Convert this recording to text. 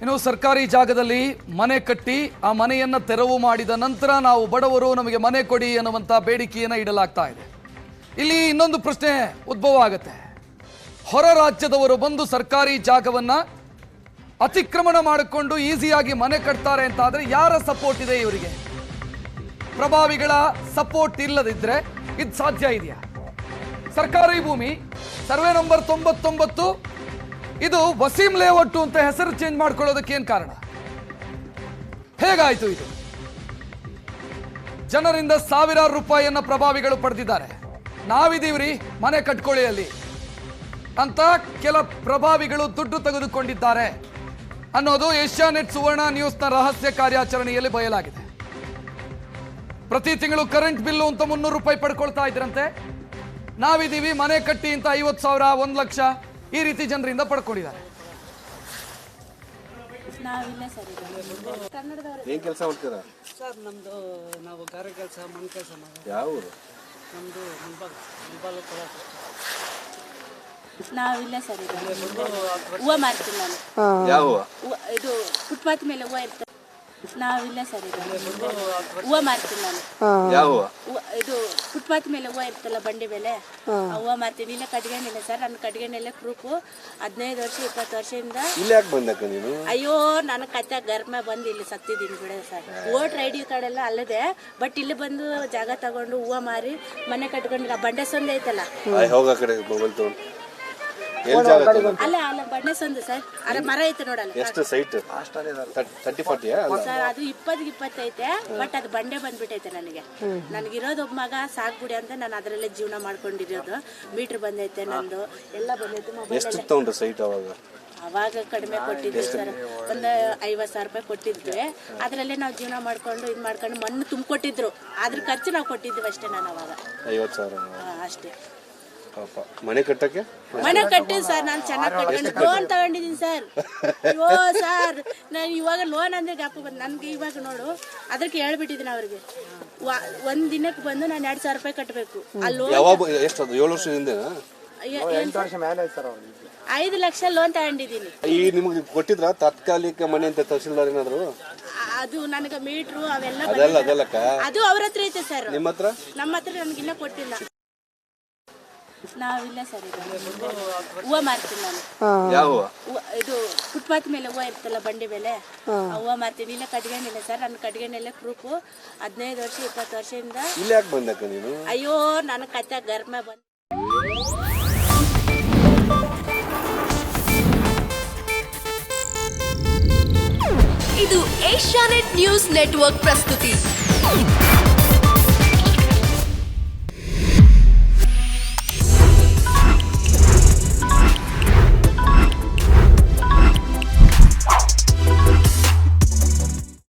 ಇನ್ನು ಸರ್ಕಾರಿ ಜಾಗದಲ್ಲಿ ಮನೆ ಕಟ್ಟಿ ಆ ಮನೆಯನ್ನು ತೆರವು ಮಾಡಿದ ನಂತರ ನಾವು ಬಡವರು ನಮಗೆ ಮನೆ ಕೊಡಿ ಅನ್ನುವಂಥ ಬೇಡಿಕೆಯನ್ನು ಇಡಲಾಗ್ತಾ ಇದೆ. ಇಲ್ಲಿ ಇನ್ನೊಂದು ಪ್ರಶ್ನೆ ಉದ್ಭವ ಆಗುತ್ತೆ. ಹೊರ ರಾಜ್ಯದವರು ಬಂದು ಸರ್ಕಾರಿ ಜಾಗವನ್ನು ಅತಿಕ್ರಮಣ ಮಾಡಿಕೊಂಡು ಈಸಿಯಾಗಿ ಮನೆ ಕಟ್ತಾರೆ ಅಂತ ಆದರೆ ಯಾರ ಸಪೋರ್ಟ್ ಇದೆ ಇವರಿಗೆ? ಪ್ರಭಾವಿಗಳ ಸಪೋರ್ಟ್ ಇಲ್ಲದಿದ್ದರೆ ಇದು ಸಾಧ್ಯ ಇದೆಯಾ? ಸರ್ಕಾರಿ ಭೂಮಿ ಸರ್ವೆ ನಂಬರ್ 99 ಇದು ವಸೀಂ ಲೇಔಟ್ ಅಂತ ಹೆಸರು ಚೇಂಜ್ ಮಾಡ್ಕೊಳ್ಳೋದಕ್ಕೆ ಏನು ಕಾರಣ? ಹೇಗಾಯ್ತು ಇದು? ಜನರಿಂದ ಸಾವಿರಾರು ರೂಪಾಯಿಯನ್ನ ಪ್ರಭಾವಿಗಳು ಪಡೆದಿದ್ದಾರೆ. ನಾವಿದೀವ್ರಿ ಮನೆ ಕಟ್ಕೊಳ್ಳಿ ಅಲ್ಲಿ ಅಂತ ಕೆಲ ಪ್ರಭಾವಿಗಳು ದುಡ್ಡು ತೆಗೆದುಕೊಂಡಿದ್ದಾರೆ ಅನ್ನೋದು ಏಷ್ಯಾನೆಟ್ ಸುವರ್ಣ ನ್ಯೂಸ್ನ ರಹಸ್ಯ ಕಾರ್ಯಾಚರಣೆಯಲ್ಲಿ ಬಯಲಾಗಿದೆ. ಪ್ರತಿ ತಿಂಗಳು ಕರೆಂಟ್ ಬಿಲ್ಲು ಅಂತ 300 ರೂಪಾಯಿ ಪಡ್ಕೊಳ್ತಾ ಇದ್ರಂತೆ. ನಾವಿದೀವಿ ಮನೆ ಕಟ್ಟಿ ಅಂತ 50,000 1 ಲಕ್ಷ ಈ ರೀತಿ ಜನರಿಂದ ಪಡ್ಕೊಂಡಿದ್ದಾರೆ. ಏನ್ ಕೆಲಸ ಮಾಡ್ತೀರಾ ಸರ್? ನಮ್ದು ನಾವು ಗಾರೆ ಕೆಲಸ, ಮಣ್ಣು ಕೆಲಸ ಮಾಡೋದು. ಯಾವ ಊರು? ನಮ್ದು ಮುಲ್ಬಾಲ್ ನಾವಿಲ್ಲ ಸರ್, ಹೂವು ಮಾರ್ತೀನಿ ನಾನು. ಯಾವ ಇದು ಫುಟ್ಪಾತ್ ಮೇಲೆ ಹೂವು ಇರ್ತದೆ. ನಾವಿಲ್ಲ ಸರ್, ಹೂವು ಮಾರ್ತೀನಿ ನಾನು. ಯಾವ ಇದು ಫುಟ್ಪಾತ್ ಮೇಲೆ ಹೂವು ಇರ್ತಲ್ಲ ಬಂಡಿ ಮೇಲೆ, ಹೂವು ಮಾರ್ತೀನಿ. ಇಲ್ಲ ಕಟ್ಗೆನಿಲ್ಲ ಸರ್, ನನ್ನ ಕಟ್ಗೆನೆಲ್ಲ ಪ್ರೂಫು 15 ವರ್ಷ 20 ವರ್ಷದಿಂದ. ಇಲ್ಲಿ ಯಾಕೆ ಬಂದಕ್ಕ ನೀನು? ಅಯ್ಯೋ ನನ್ನ ಕತ್ತೆ ಗರ್ಮ ಬಂದು ಇಲ್ಲಿ ಸತ್ತಿದ್ದೀನಿ ಬಿಡ ಸರ್. ವೋಟರ್ ID ಕಾರ್ಡ್ ಎಲ್ಲ ಅಲ್ಲದೆ, ಬಟ್ ಇಲ್ಲಿ ಬಂದು ಜಾಗ ತಗೊಂಡು ಹೂವು ಮಾರಿ ಮನೆ ಕಟ್ಕೊಂಡು ಬಂಡೆ ಸೊಂದೆ ಐತಲ್ಲ, ಹೋಗ ಕಡೆ ಮೊಬೈಲ್ ತಗೊಂಡು ಎಲ್ಲಿ ಜಾಗ ಅಲ್ಲ ಅಲ್ಲ ಬಂಡೆ ಸೊಂದು ಸರ್. ಅರೆ ಮರ ಐತೆ ನೋಡಲ್ಲ. ಎಷ್ಟು ಸೈಟ್? 30-40 ಸರ್ ಅದು 20 ಐತೆ, ಬಟ್ ಅದು ಬಂಡೆ ಬಂದ್ಬಿಟ್ಟೈತೆ ನನಗೆ. ನನಗಿರೋದು ಒಬ್ಬ ಮಗ ಸಾಕ್ಬಿಡಿ ಅಂತ ನಾನು ಅದರಲ್ಲೇ ಜೀವನ ಮಾಡ್ಕೊಂಡಿರೋದು. ಮೀಟರ್ ಬಂದೈತೆ, ನಂದು ಎಲ್ಲ ಬಂದೈತೆ. ಎಷ್ಟು ತಗೊಂಡ್ರು ಸೈಟ್ ಅವಾಗ ಕಡಿಮೆ ಕೊಟ್ಟಿದ್ವಿ ಸರ್, ಒಂದು 50,000 ರೂಪಾಯಿ ಕೊಟ್ಟಿದ್ವಿ. ಅದರಲ್ಲೇ ನಾವು ಜೀವನ ಮಾಡ್ಕೊಂಡು ಇದು ಮಾಡ್ಕೊಂಡು ಮಣ್ಣು ತುಂಬಿಕೊಟ್ಟಿದ್ರು. ಅದ್ರ ಖರ್ಚು ನಾವು ಕೊಟ್ಟಿದ್ವಿ ಅಷ್ಟೇ. ನಾನು ಅವಾಗ 50,000 ಅಷ್ಟೇ. ಮನೆ ಕಟ್ಟಕ್ಕೆ ಮನೆ ಕಟ್ಟಿದ್ ಸರ್. ನಾನು ಚೆನ್ನಾಗಿ ಕಟ್ಕೊಂಡು ಲೋನ್ ತಗೊಂಡಿದ್ದೀನಿ ಸರ್. ಅಯ್ಯೋ ಸರ್, ನಾನು ಇವಾಗ ಲೋನ್ ಅಂದ್ರೆ ಗಾಪ ಬಂದು ನನ್ಗೆ ಇವಾಗ ನೋಡು ಅದಕ್ಕೆ ಹೇಳ್ಬಿಟ್ಟಿದ್ದೀನಿ ಅವ್ರಿಗೆ. ಒಂದ್ ದಿನಕ್ಕೆ ಬಂದು ನಾನು 2,000 ರೂಪಾಯಿ ಕಟ್ಟಬೇಕು. ಆ ಲೋನ್ ಎಷ್ಟು? 7 ವರ್ಷದಿಂದ 5 ಲಕ್ಷ ಲೋನ್ ತಗೊಂಡಿದ್ದೀನಿ. ಈ ನಿಮ್ಗೆ ಕೊಟ್ಟಿದ್ರ ತಾತ್ಕಾಲಿಕ ಮನೆ ಅಂತ ತಹಸೀಲ್ದಾರ್ ಏನಾದ್ರು? ಅದು ನನಗೆ ಮೀಟ್ರು ಅವೆಲ್ಲ ಅದಲ್ಲಕ್ಕ, ಅದು ಅವ್ರ ಹತ್ರ ಐತೆ ಸರ್. ನಿಮ್ಮ ಹತ್ರ? ನಮ್ಮ ಹತ್ರ ನನಗಿನ್ನ ಕೊಟ್ಟಿಲ್ಲ. ನಾವಿಲ್ಲ ಸರ್, ಹೂವು ಮಾರ್ತೀನಿ ನಾನು. ಯಾವ ಇದು ಫುಟ್ಪಾತ್ ಮೇಲೆ ಹೂವು ಇರ್ತಲ್ಲ ಬಂಡಿ ಮೇಲೆ, ಹೂವು ಮಾರ್ತೀನಿ. ಇಲ್ಲ ಕಟ್ಗೆನಿಲ್ಲ ಸರ್, ನನ್ನ ಕಟ್ಗೆನೆಲ್ಲ ಪ್ರೂಫು 15 ವರ್ಷ 20 ವರ್ಷದಿಂದ. ಇಲ್ಲಿ ಯಾಕೆ ಬಂದಕ್ಕ ನೀನು? ಅಯ್ಯೋ ನನ್ನ ಕತ್ತೆ ಗರ್ಮ ಬಂದು. ಇದು ಏಷ್ಯಾನೆಟ್ ನ್ಯೂಸ್ ನೆಟ್ವರ್ಕ್ ಪ್ರಸ್ತುತಿ.